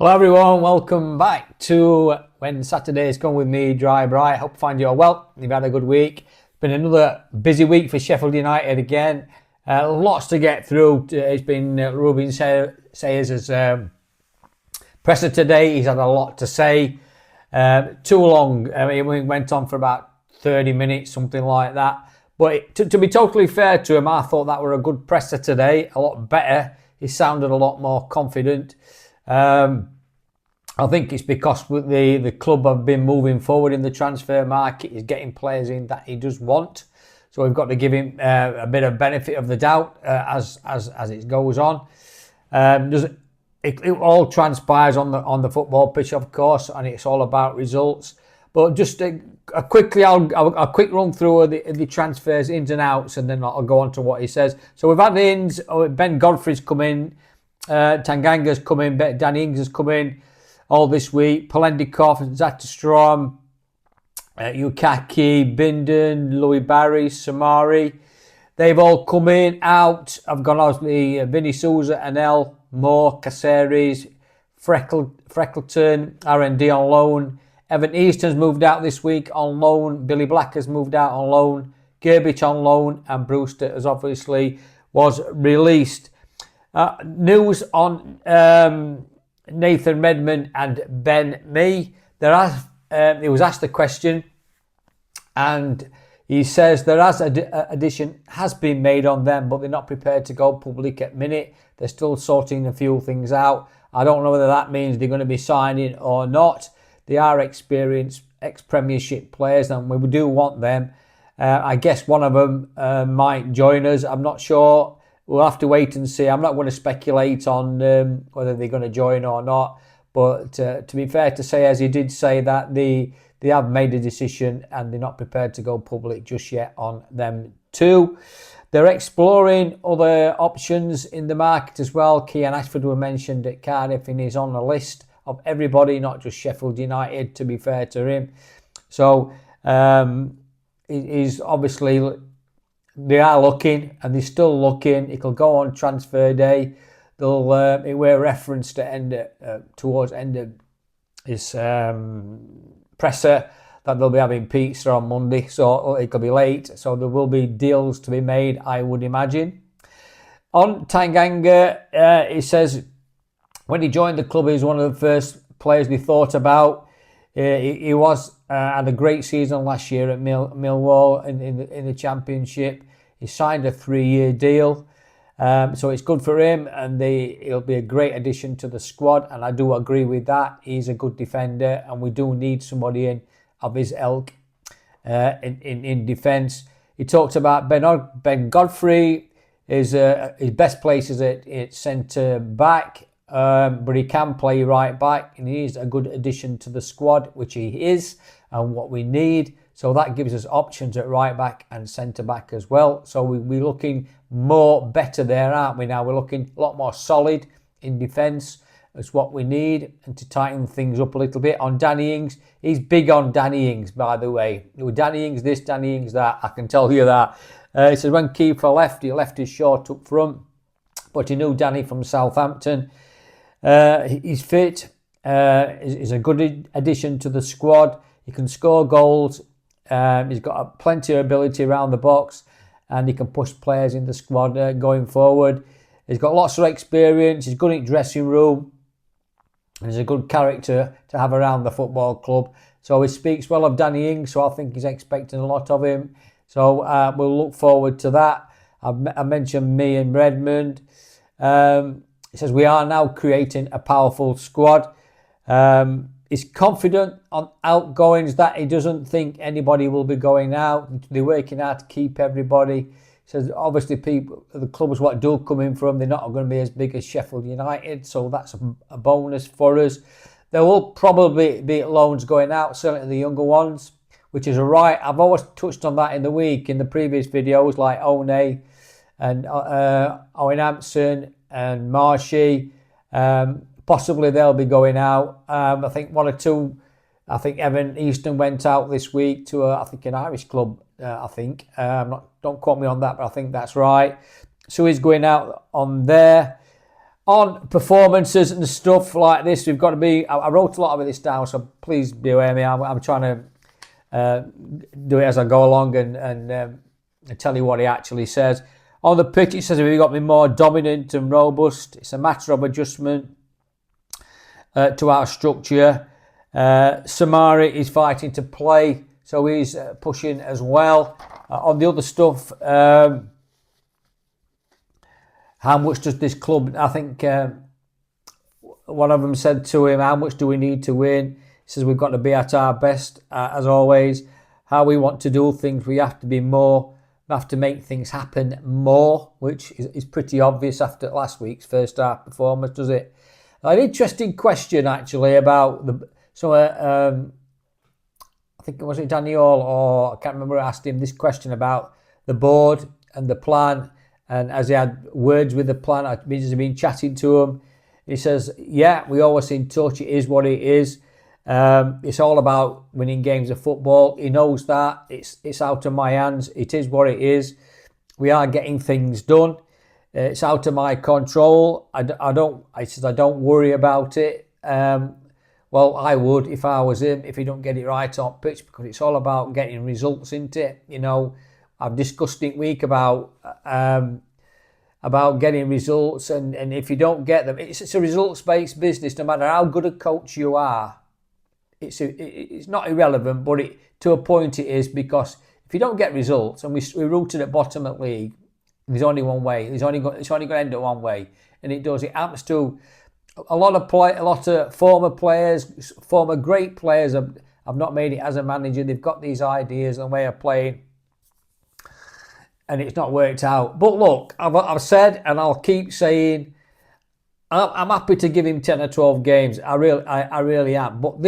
Hello everyone, welcome back to When Saturdays Come with me, Dry Bright. Hope you find you all well. You've had a good week. It's been another busy week for Sheffield United again. Lots to get through. It's been Ruben Sayers' presser today. He's had a lot to say. Too long. It went on for about 30 minutes, something like that. But to be totally fair to him, I thought that were a good presser today. A lot better. He sounded a lot more confident. I think it's because the club have been moving forward in the transfer market. He's getting players in that he does want, so we've got to give him a bit of benefit of the doubt as it goes on. It all transpires on the football pitch, of course, and it's all about results. But just I'll quick run through the transfers, ins and outs, and then I'll go on to what he says. So we've had the ins. Ben Godfrey's come in. Tanganga's come in, Danny Ings has come in all this week. Polendikov, Zatterstrom, Yukaki, Binden, Louis Barry, Samari. They've all come in, out. I've gone obviously Vinny Souza, Anel, Moore, Caceres, Freckleton, R&D on loan. Evan Easton's moved out this week on loan. Billy Black has moved out on loan. Gerbich on loan, and Brewster has obviously was released. News on Nathan Redmond and Ben Mee. He was asked a question, and he says there has addition has been made on them, but they're not prepared to go public at minute. They're still sorting a few things out. I don't know whether that means they're going to be signing or not. They are experienced ex-Premiership players, and we do want them. I guess one of them might join us. I'm not sure. We'll have to wait and see. I'm not going to speculate on whether they're going to join or not. But to be fair to say, as he did say, that they have made a decision and they're not prepared to go public just yet on them too. They're exploring other options in the market as well. Kian Ashford were mentioned at Cardiff, and he's on the list of everybody, not just Sheffield United, to be fair to him. So he's obviously... They are looking, and they're still looking. It'll go on transfer day. It will reference towards end of his presser that they'll be having pizza on Monday, so it could be late. So there will be deals to be made, I would imagine. On Tanganga, he says when he joined the club, he was one of the first players they thought about. He had a great season last year at Millwall in the Championship. He signed a 3-year deal, so it's good for him, and he'll be a great addition to the squad. And I do agree with that. He's a good defender, and we do need somebody in of his ilk in defence. He talked about Ben Godfrey. His best place is at centre back. But he can play right back, and he is a good addition to the squad, which he is, and what we need. So that gives us options at right back and centre back as well. So we're looking better there, aren't we? Now we're looking a lot more solid in defence. That's what we need, and to tighten things up a little bit. On Danny Ings, he's big on Danny Ings, by the way. Danny Ings this, Danny Ings that. I can tell you that. He says when Keeper left, he left his short up front, but he knew Danny from Southampton. He's fit. He's a good addition to the squad. He can score goals. He's got plenty of ability around the box, and he can push players in the squad going forward. He's got lots of experience. He's good in dressing room, and he's a good character to have around the football club. So he speaks well of Danny Ings, so I think he's expecting a lot of him. So we'll look forward to that. I mentioned me and Redmond. He says we are now creating a powerful squad. He's confident on outgoings that he doesn't think anybody will be going out. They're working hard to keep everybody. He says obviously the clubs what do come in from, they're not going to be as big as Sheffield United, so that's a bonus for us. There will probably be loans going out, certainly the younger ones, which is alright. I've always touched on that in the previous videos, like One and Owen Hampson and Marshy. Possibly they'll be going out. I think one or two. I think Evan Easton went out this week to an Irish club. Don't quote me on that, but I think that's right. So he's going out on there. on performances and stuff like this, we've got to be. I wrote a lot of this down, so please be aware of me. I'm trying to do it as I go along and tell you what he actually says. On the pitch, it says we've got to be more dominant and robust. It's a matter of adjustment to our structure. Samari is fighting to play, so he's pushing as well. On the other stuff, how much does this club, I think one of them said to him, how much do we need to win? He says we've got to be at our best, as always. How we want to do things, we have to be more. We have to make things happen more, which is pretty obvious after last week's first half performance, does it? An interesting question, actually, about I think it was Daniel, or I can't remember who asked him this question about the board and the plan. And as he had words with the plan, I've been chatting to him. He says, yeah, we always in touch. It is what it is. It's all about winning games of football. He knows that. It's out of my hands. It is what it is. We are getting things done. It's out of my control. I don't worry about it. Well, I would if I was him, if he don't get it right on pitch, because it's all about getting results, isn't it? You know, I've discussed it week about getting results, and if you don't get them, it's a results-based business. No matter how good a coach you are, it's not irrelevant, but to a point it is, because if you don't get results, and we're rooted at bottom of league, there's only one way. It's only going to end up one way, and it does. It happens to a lot of former players, former great players have not made it as a manager. They've got these ideas and way of playing, and it's not worked out. But look, I've said, and I'll keep saying, I'm happy to give him 10 or 12 games. I really am. But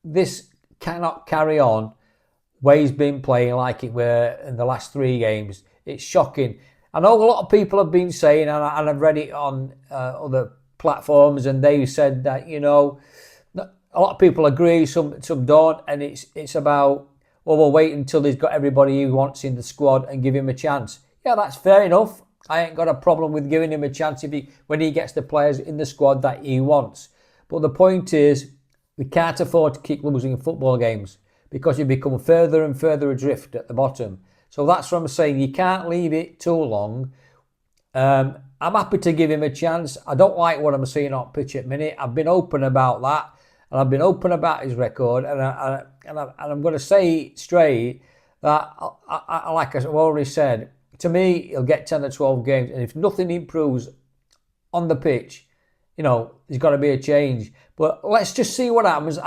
this cannot carry on where he's been playing like it were in the last 3 games. It's shocking. I know a lot of people have been saying, and I've read it on other platforms, and they said that, you know, a lot of people agree, some don't, and it's about, well, we'll wait until he's got everybody he wants in the squad and give him a chance. Yeah, that's fair enough. I ain't got a problem with giving him a chance when he gets the players in the squad that he wants. But the point is, we can't afford to keep losing football games, because you become further and further adrift at the bottom. So that's what I'm saying. You can't leave it too long. I'm happy to give him a chance. I don't like what I'm seeing on pitch at the minute. I've been open about that, and I've been open about his record, and I'm going to say straight that, like I've already said, to me, he'll get 10 or 12 games, and if nothing improves on the pitch, you know, there's got to be a change. But let's just see what happens.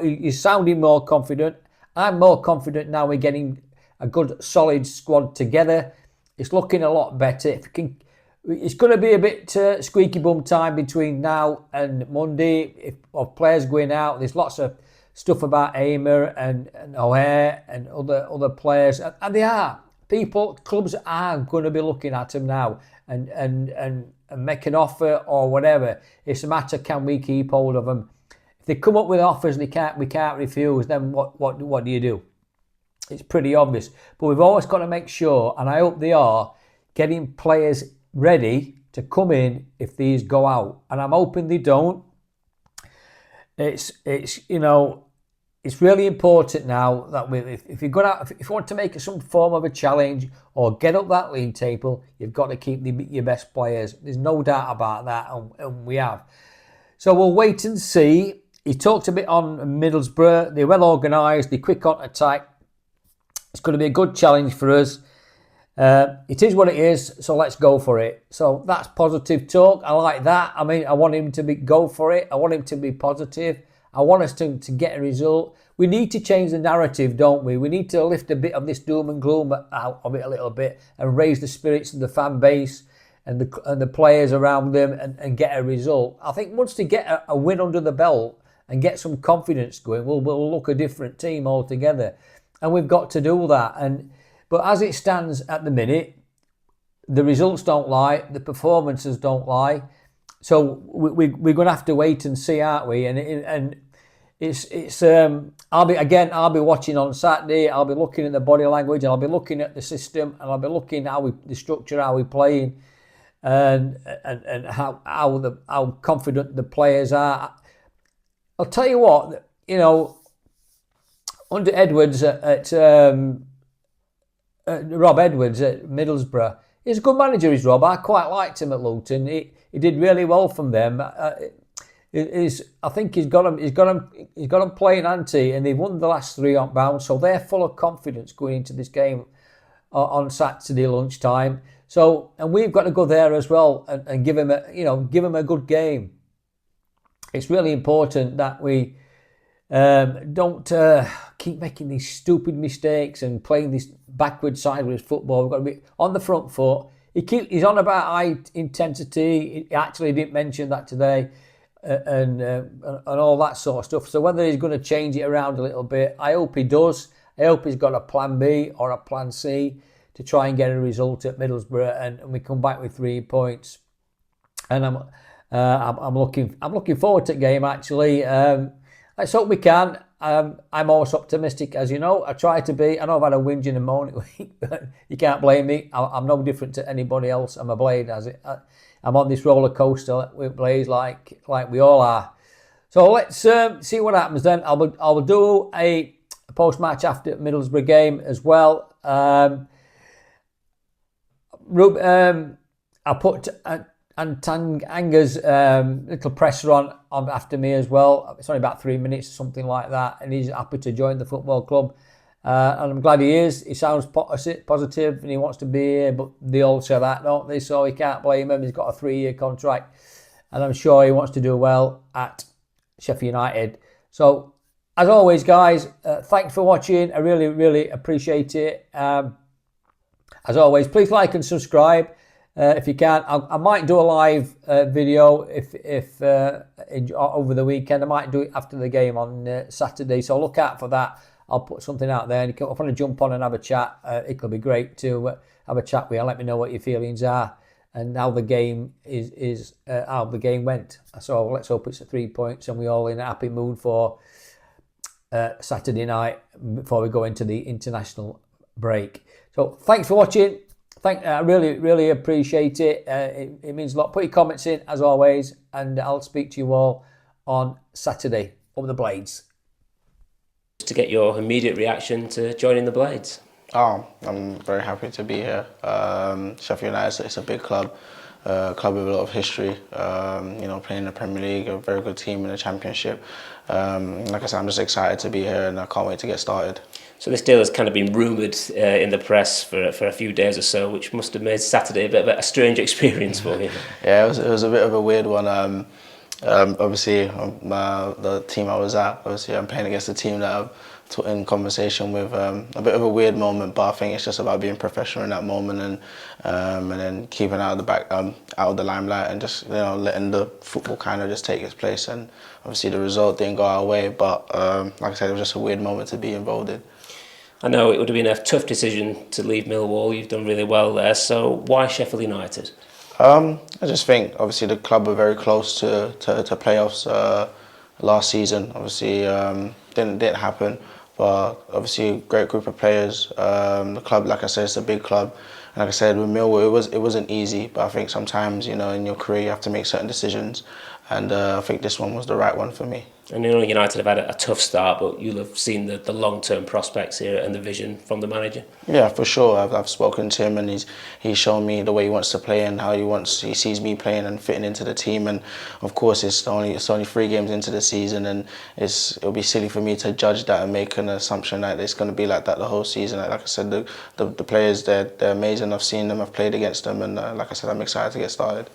He's sounding more confident. I'm more confident now we're getting a good, solid squad together. It's looking a lot better. It's going to be a bit squeaky bum time between now and Monday of players going out. There's lots of stuff about Aimer and O'Hare and other players, and they are. Clubs are going to be looking at them now and make an offer or whatever. It's a matter, can we keep hold of them? If they come up with offers we can't refuse, then what do you do? It's pretty obvious. But we've always got to make sure, and I hope they are, getting players ready to come in if these go out. And I'm hoping they don't. It's really important now that if you want to make some form of a challenge or get up that league table, you've got to keep your best players. There's no doubt about that, and we have. So we'll wait and see. He talked a bit on Middlesbrough. They're well organised. They're quick on attack. It's going to be a good challenge for us. It is what it is, so let's go for it. So that's positive talk. I like that. I mean, I want him to go for it. I want him to be positive. I want us to get a result. We need to change the narrative, don't we? We need to lift a bit of this doom and gloom out of it a little bit and raise the spirits of the fan base and the players around them and get a result. I think once they get a win under the belt and get some confidence going, we'll look a different team altogether. And we've got to do that. But as it stands at the minute, the results don't lie, the performances don't lie. So we're going to have to wait and see, aren't we? And it's I'll be watching on Saturday. I'll be looking at the body language, and I'll be looking at the system, and I'll be looking at the structure, how we're playing. and how confident the players are. I'll tell you what, under Edwards Rob Edwards at Middlesbrough, he's a good manager. He's Rob. I quite liked him at Luton. He did really well from them. I think he's got them playing ante, and they've won the last 3 on bounce, so they're full of confidence going into this game on Saturday lunchtime. So, and we've got to go there as well and give him a good game. It's really important that we don't keep making these stupid mistakes and playing this backward, sideways football. We've got to be on the front foot. He's on about high intensity. He actually didn't mention that today, and all that sort of stuff. So whether he's going to change it around a little bit, I hope he does. I hope he's got a plan B or a plan C to try and get a result at Middlesbrough, and we come back with 3 points. And I'm looking forward to the game actually. Let's hope we can. I'm always optimistic, as you know. I try to be. I know I've had a whinge and a moan week, but you can't blame me. I'm no different to anybody else. I'm a blade, I'm on this roller coaster with Blaze like we all are. So let's see what happens then. I'll do a post-match after Middlesbrough game as well. I'll put Anger's little presser on after me as well. It's only about 3 minutes or something like that, and he's happy to join the football club. And I'm glad he is. He sounds positive and he wants to be here, but they all say that, don't they? So you can't blame him. He's got a 3-year contract, and I'm sure he wants to do well at Sheffield United. So, as always, guys, thanks for watching. I really, really appreciate it. As always, please like and subscribe if you can. I might do a live video if over the weekend. I might do it after the game on Saturday, so look out for that. I'll put something out there, and if you want to jump on and have a chat, it'll be great to have a chat with you. Let me know what your feelings are and how the game how the game went. So let's hope it's 3 points and we're all in a happy mood for Saturday night before we go into the international break. So thanks for watching. I really, really appreciate it. It means a lot. Put your comments in as always, and I'll speak to you all on Saturday. Up the Blades. To get your immediate reaction to joining the Blades. Oh, I'm very happy to be here. Sheffield United, it's a big club, club with a lot of history. Playing in the Premier League, a very good team in the Championship. Like I said, I'm just excited to be here, and I can't wait to get started. So this deal has kind of been rumoured in the press for a few days or so, which must have made Saturday a bit of a strange experience for you. Yeah, it was a bit of a weird one. Obviously, the team I was at, I'm playing against a team that I'm in conversation with. A bit of a weird moment, but I think it's just about being professional in that moment and then keeping out of the limelight, and just letting the football kind of just take its place. And obviously the result didn't go our way, but like I said, it was just a weird moment to be involved in. I know it would have been a tough decision to leave Millwall. You've done really well there. So why Sheffield United? I just think obviously the club were very close to playoffs last season. Obviously didn't happen, but obviously a great group of players. The club, like I said, it's a big club. And like I said, with Millwall, it wasn't easy, but I think sometimes in your career you have to make certain decisions, and I think this one was the right one for me. And United have had a tough start, but you'll have seen the long-term prospects here and the vision from the manager. Yeah, for sure. I've spoken to him, and he's shown me the way he wants to play and how he sees me playing and fitting into the team. And of course, it's only 3 games into the season, and it'll be silly for me to judge that and make an assumption that it's going to be like that the whole season. Like I said, the players they're amazing. I've seen them, I've played against them, and like I said, I'm excited to get started.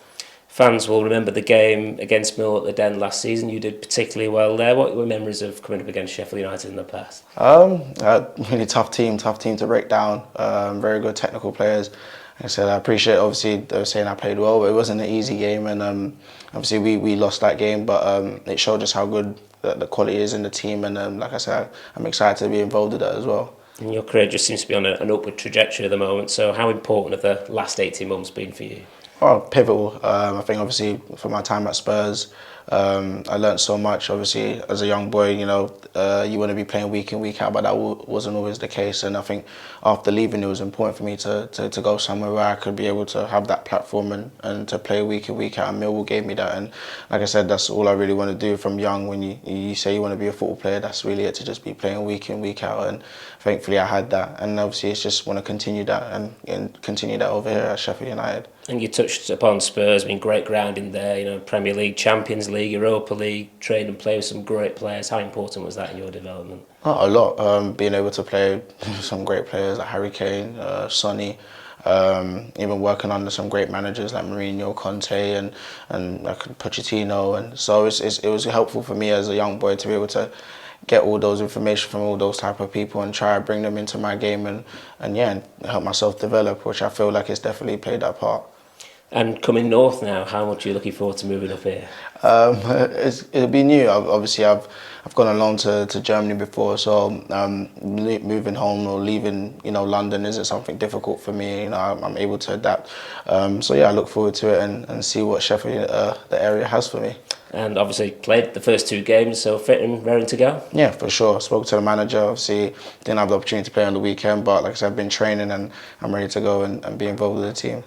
Fans will remember the game against Millwall at the Den last season. You did particularly well there. What were memories of coming up against Sheffield United in the past? Really tough team to break down. Very good technical players. Like I said, I appreciate, obviously, they were saying I played well, but it wasn't an easy game, and obviously we lost that game, but it showed just how good the quality is in the team, and like I said, I'm excited to be involved with that as well. And your career just seems to be on an upward trajectory at the moment, so how important have the last 18 months been for you? Well, pivotal. I think obviously for my time at Spurs, I learned so much. Obviously, as a young boy, you want to be playing week in, week out, but that wasn't always the case. And I think after leaving, it was important for me to go somewhere where I could be able to have that platform and to play week in, week out. And Millwall gave me that. And like I said, that's all I really want to do from young. When you say you want to be a football player, that's really it, to just be playing week in, week out. And thankfully, I had that. And obviously, it's just want to continue that and continue that over here at Sheffield United. And you touched upon Spurs, great grounding there, Premier League, Champions League, Europa League, train and play with some great players. How important was that in your development? A lot. Being able to play with some great players like Harry Kane, Sonny, even working under some great managers like Mourinho, Conte, and Pochettino, and so it was helpful for me as a young boy to be able to get all those information from all those type of people and try to bring them into my game and help myself develop, which I feel like it's definitely played that part. And coming north now, how much are you looking forward to moving up here? It'll be new. I've gone along to Germany before, so moving home or leaving London isn't something difficult for me. I'm able to adapt. I look forward to it and see what Sheffield the area has for me. And obviously played the first 2 games, so fit and raring to go? Yeah, for sure. Spoke to the manager. Obviously, didn't have the opportunity to play on the weekend, but like I said, I've been training and I'm ready to go and be involved with the team.